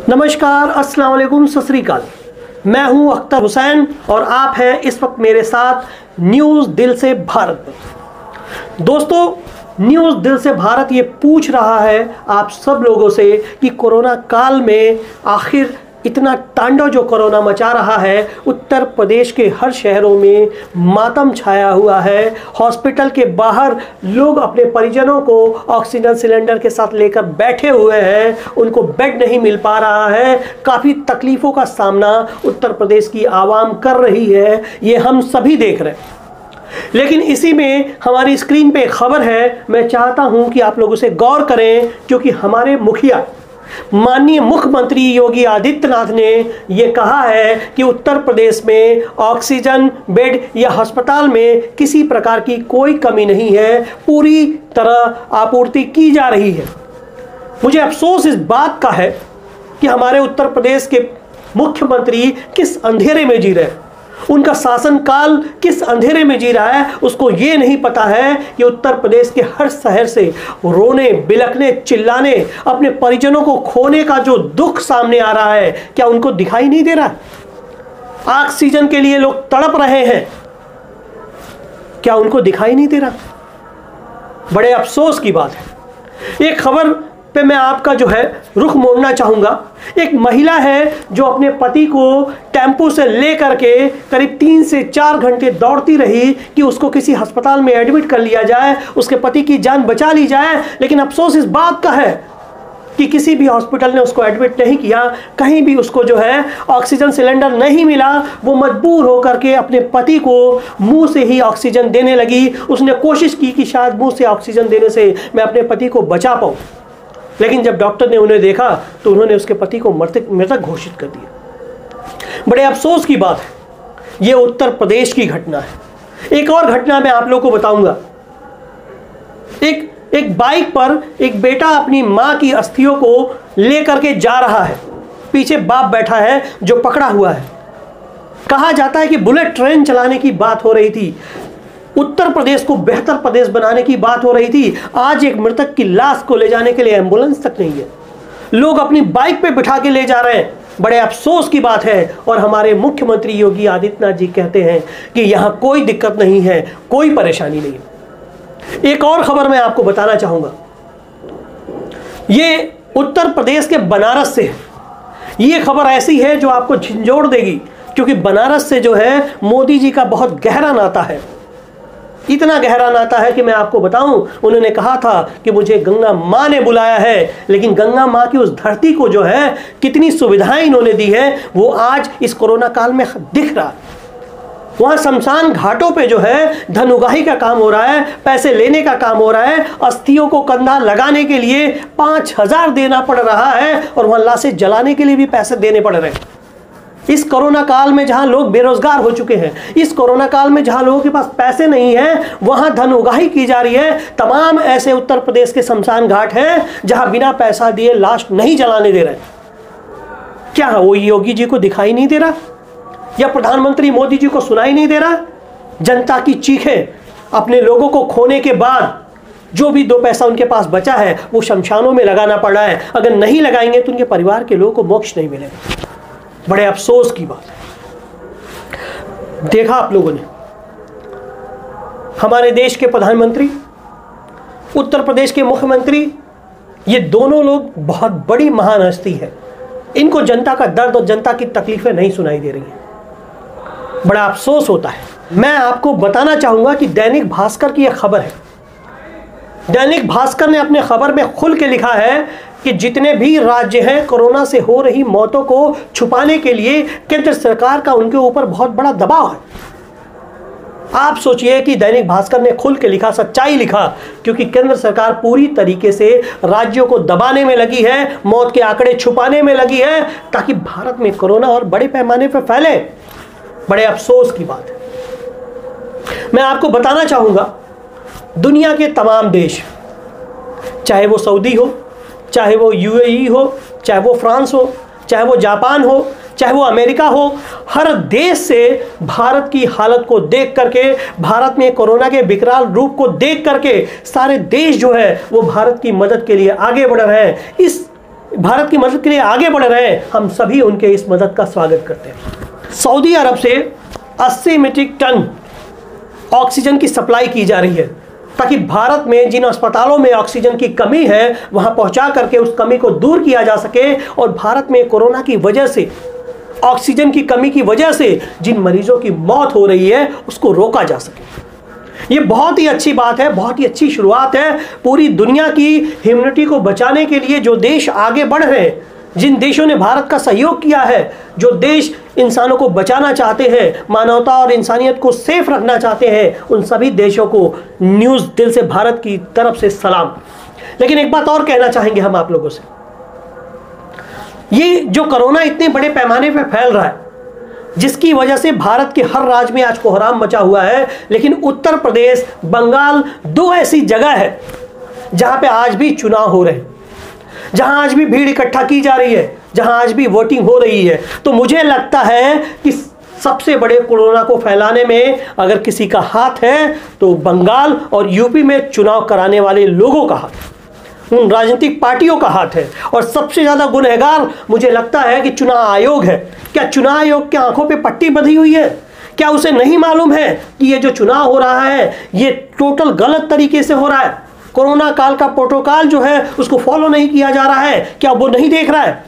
नमस्कार, अस्सलाम वालेकुम, सत श्री अकाल। मैं हूं अख्तर हुसैन और आप हैं इस वक्त मेरे साथ न्यूज़ दिल से भारत में। दोस्तों, न्यूज़ दिल से भारत ये पूछ रहा है आप सब लोगों से कि कोरोना काल में आखिर इतना तांडव जो कोरोना मचा रहा है, उत्तर प्रदेश के हर शहरों में मातम छाया हुआ है। हॉस्पिटल के बाहर लोग अपने परिजनों को ऑक्सीजन सिलेंडर के साथ लेकर बैठे हुए हैं, उनको बेड नहीं मिल पा रहा है। काफ़ी तकलीफ़ों का सामना उत्तर प्रदेश की आवाम कर रही है, ये हम सभी देख रहे हैं। लेकिन इसी में हमारी स्क्रीन पे एक खबर है, मैं चाहता हूं कि आप लोग उसे गौर करें, क्योंकि हमारे मुखिया माननीय मुख्यमंत्री योगी आदित्यनाथ ने यह कहा है कि उत्तर प्रदेश में ऑक्सीजन बेड या अस्पताल में किसी प्रकार की कोई कमी नहीं है, पूरी तरह आपूर्ति की जा रही है। मुझे अफसोस इस बात का है कि हमारे उत्तर प्रदेश के मुख्यमंत्री किस अंधेरे में जी रहे हैं, उनका शासनकाल किस अंधेरे में जी रहा है, उसको ये नहीं पता है कि उत्तर प्रदेश के हर शहर से रोने, बिलखने, चिल्लाने, अपने परिजनों को खोने का जो दुख सामने आ रहा है, क्या उनको दिखाई नहीं दे रहा? ऑक्सीजन के लिए लोग तड़प रहे हैं, क्या उनको दिखाई नहीं दे रहा? बड़े अफसोस की बात है। एक खबर पे मैं आपका जो है रुख मोड़ना चाहूंगा। एक महिला है जो अपने पति को टेम्पो से लेकर के करीब 3 से 4 घंटे दौड़ती रही कि उसको किसी अस्पताल में एडमिट कर लिया जाए, उसके पति की जान बचा ली जाए। लेकिन अफसोस इस बात का है कि किसी भी हॉस्पिटल ने उसको एडमिट नहीं किया, कहीं भी उसको जो है ऑक्सीजन सिलेंडर नहीं मिला। वो मजबूर होकर के अपने पति को मुंह से ही ऑक्सीजन देने लगी। उसने कोशिश की कि शायद मुंह से ऑक्सीजन देने से मैं अपने पति को बचा पाऊँ, लेकिन जब डॉक्टर ने उन्हें देखा तो उन्होंने उसके पति को मृतक घोषित कर दिया। बड़े अफसोस की बात है, यह उत्तर प्रदेश की घटना है। एक और घटना मैं आप लोगों को बताऊंगा। एक बाइक पर एक बेटा अपनी मां की अस्थियों को लेकर के जा रहा है, पीछे बाप बैठा है जो पकड़ा हुआ है। कहा जाता है कि बुलेट ट्रेन चलाने की बात हो रही थी, उत्तर प्रदेश को बेहतर प्रदेश बनाने की बात हो रही थी। आज एक मृतक की लाश को ले जाने के लिए एम्बुलेंस तक नहीं है, लोग अपनी बाइक पे बिठा के ले जा रहे हैं। बड़े अफसोस की बात है। और हमारे मुख्यमंत्री योगी आदित्यनाथ जी कहते हैं कि यहां कोई दिक्कत नहीं है, कोई परेशानी नहीं है। एक और खबर मैं आपको बताना चाहूंगा, ये उत्तर प्रदेश के बनारस से है। ये खबर ऐसी है जो आपको झंझोड़ देगी, क्योंकि बनारस से जो है मोदी जी का बहुत गहरा नाता है। इतना गहरा नाता है कि मैं आपको बताऊं, उन्होंने कहा था कि मुझे गंगा मां ने बुलाया है, लेकिन गंगा मां की उस धरती को जो है कितनी सुविधाएं इन्होंने दी है वो आज इस कोरोना काल में दिख रहा है। वहां शमशान घाटों पे जो है धन उगाही का काम हो रहा है, पैसे लेने का काम हो रहा है। अस्थियों को कंधा लगाने के लिए 5000 देना पड़ रहा है और वहां लाशें जलाने के लिए भी पैसे देने पड़ रहे हैं। इस कोरोना काल में जहां लोग बेरोजगार हो चुके हैं, इस कोरोना काल में जहां लोगों के पास पैसे नहीं है, वहां धन उगाही की जा रही है। तमाम ऐसे उत्तर प्रदेश के शमशान घाट हैं जहां बिना पैसा दिए लाश नहीं जलाने दे रहे। क्या वो योगी जी को दिखाई नहीं दे रहा, या प्रधानमंत्री मोदी जी को सुनाई नहीं दे रहा? जनता की चीखें अपने लोगों को खोने के बाद जो भी 2 पैसा उनके पास बचा है वो शमशानों में लगाना पड़ रहा है। अगर नहीं लगाएंगे तो उनके परिवार के लोगों को मोक्ष नहीं मिलेगा। बड़े अफसोस की बात है। देखा आप लोगों ने, हमारे देश के प्रधानमंत्री, उत्तर प्रदेश के मुख्यमंत्री, ये दोनों लोग बहुत बड़ी महान हस्ती है। इनको जनता का दर्द और जनता की तकलीफें नहीं सुनाई दे रही हैं। बड़ा अफसोस होता है। मैं आपको बताना चाहूंगा कि दैनिक भास्कर की यह खबर है। दैनिक भास्कर ने अपने खबर में खुल के लिखा है कि जितने भी राज्य हैं, कोरोना से हो रही मौतों को छुपाने के लिए केंद्र सरकार का उनके ऊपर बहुत बड़ा दबाव है। आप सोचिए कि दैनिक भास्कर ने खुल के लिखा, सच्चाई लिखा, क्योंकि केंद्र सरकार पूरी तरीके से राज्यों को दबाने में लगी है, मौत के आंकड़े छुपाने में लगी है, ताकि भारत में कोरोना और बड़े पैमाने पर फैले। बड़े अफसोस की बात है। मैं आपको बताना चाहूंगा, दुनिया के तमाम देश, चाहे वो सऊदी हो, चाहे वो यूएई हो, चाहे वो फ्रांस हो, चाहे वो जापान हो, चाहे वो अमेरिका हो, हर देश से भारत की हालत को देख करके, भारत में कोरोना के विकराल रूप को देख करके सारे देश जो है वो भारत की मदद के लिए आगे बढ़ रहे हैं। इस भारत की मदद के लिए आगे बढ़ रहे हैं, हम सभी उनके इस मदद का स्वागत करते हैं। सऊदी अरब से 80 मीट्रिक टन ऑक्सीजन की सप्लाई की जा रही है ताकि भारत में जिन अस्पतालों में ऑक्सीजन की कमी है वहां पहुंचा करके उस कमी को दूर किया जा सके और भारत में कोरोना की वजह से, ऑक्सीजन की कमी की वजह से जिन मरीजों की मौत हो रही है उसको रोका जा सके। ये बहुत ही अच्छी बात है, बहुत ही अच्छी शुरुआत है। पूरी दुनिया की ह्यूमैनिटी को बचाने के लिए जो देश आगे बढ़ रहे हैं, जिन देशों ने भारत का सहयोग किया है, जो देश इंसानों को बचाना चाहते हैं, मानवता और इंसानियत को सेफ रखना चाहते हैं, उन सभी देशों को न्यूज़ दिल से भारत की तरफ से सलाम। लेकिन एक बात और कहना चाहेंगे हम आप लोगों से, ये जो कोरोना इतने बड़े पैमाने पर फैल रहा है, जिसकी वजह से भारत के हर राज्य में आज कोहराम मचा हुआ है, लेकिन उत्तर प्रदेश, बंगाल 2 ऐसी जगह है जहां पे आज भी चुनाव हो रहे हैं, जहां आज भी भीड़ इकट्ठा की जा रही है, जहां आज भी वोटिंग हो रही है। तो मुझे लगता है कि सबसे बड़े कोरोना को फैलाने में अगर किसी का हाथ है तो बंगाल और यूपी में चुनाव कराने वाले लोगों का हाथ है, उन राजनीतिक पार्टियों का हाथ है। और सबसे ज्यादा गुनहगार मुझे लगता है कि चुनाव आयोग है। क्या चुनाव आयोग की आंखों पे पट्टी बंधी हुई है? क्या उसे नहीं मालूम है कि ये जो चुनाव हो रहा है ये टोटल गलत तरीके से हो रहा है? कोरोना काल का प्रोटोकॉल जो है उसको फॉलो नहीं किया जा रहा है, क्या वो नहीं देख रहा है?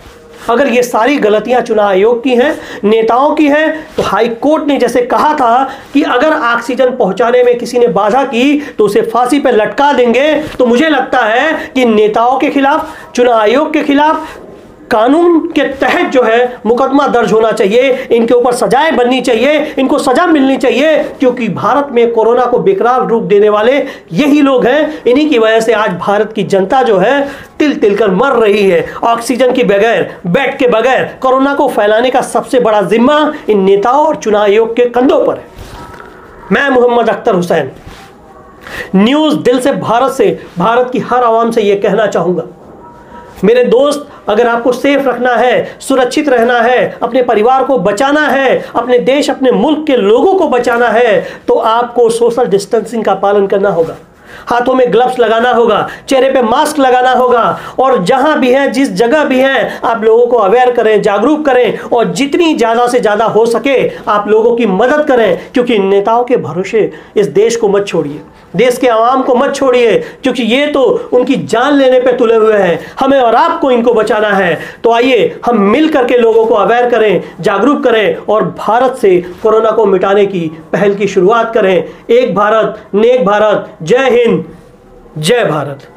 अगर ये सारी गलतियां चुनाव आयोग की हैं, नेताओं की हैं, तो हाई कोर्ट ने जैसे कहा था कि अगर ऑक्सीजन पहुंचाने में किसी ने बाधा की तो उसे फांसी पर लटका देंगे, तो मुझे लगता है कि नेताओं के खिलाफ, चुनाव आयोग के खिलाफ कानून के तहत जो है मुकदमा दर्ज होना चाहिए, इनके ऊपर सजाएं बननी चाहिए, इनको सजा मिलनी चाहिए, क्योंकि भारत में कोरोना को बेकरार रूप देने वाले यही लोग हैं। इन्हीं की वजह से आज भारत की जनता जो है तिल तिल कर मर रही है। ऑक्सीजन के बगैर, बेड के बगैर कोरोना को फैलाने का सबसे बड़ा जिम्मा इन नेताओं और चुनाव आयोग के कंधों पर है। मैं मोहम्मद अख्तर हुसैन, न्यूज़ दिल से भारत की हर आवाम से यह कहना चाहूँगा, मेरे दोस्त, अगर आपको सेफ रखना है, सुरक्षित रहना है, अपने परिवार को बचाना है, अपने देश, अपने मुल्क के लोगों को बचाना है, तो आपको सोशल डिस्टेंसिंग का पालन करना होगा, हाथों में ग्लव्स लगाना होगा, चेहरे पे मास्क लगाना होगा, और जहां भी है, जिस जगह भी है, आप लोगों को अवेयर करें, जागरूक करें, और जितनी ज़्यादा से ज़्यादा हो सके आप लोगों की मदद करें। क्योंकि नेताओं के भरोसे इस देश को मत छोड़िए, देश के आवाम को मत छोड़िए, क्योंकि ये तो उनकी जान लेने पे तुले हुए हैं। हमें और आपको इनको बचाना है। तो आइए हम मिल करके लोगों को अवेयर करें, जागरूक करें, और भारत से कोरोना को मिटाने की पहल की शुरुआत करें। एक भारत, नेक भारत, जय हिंद, जय भारत।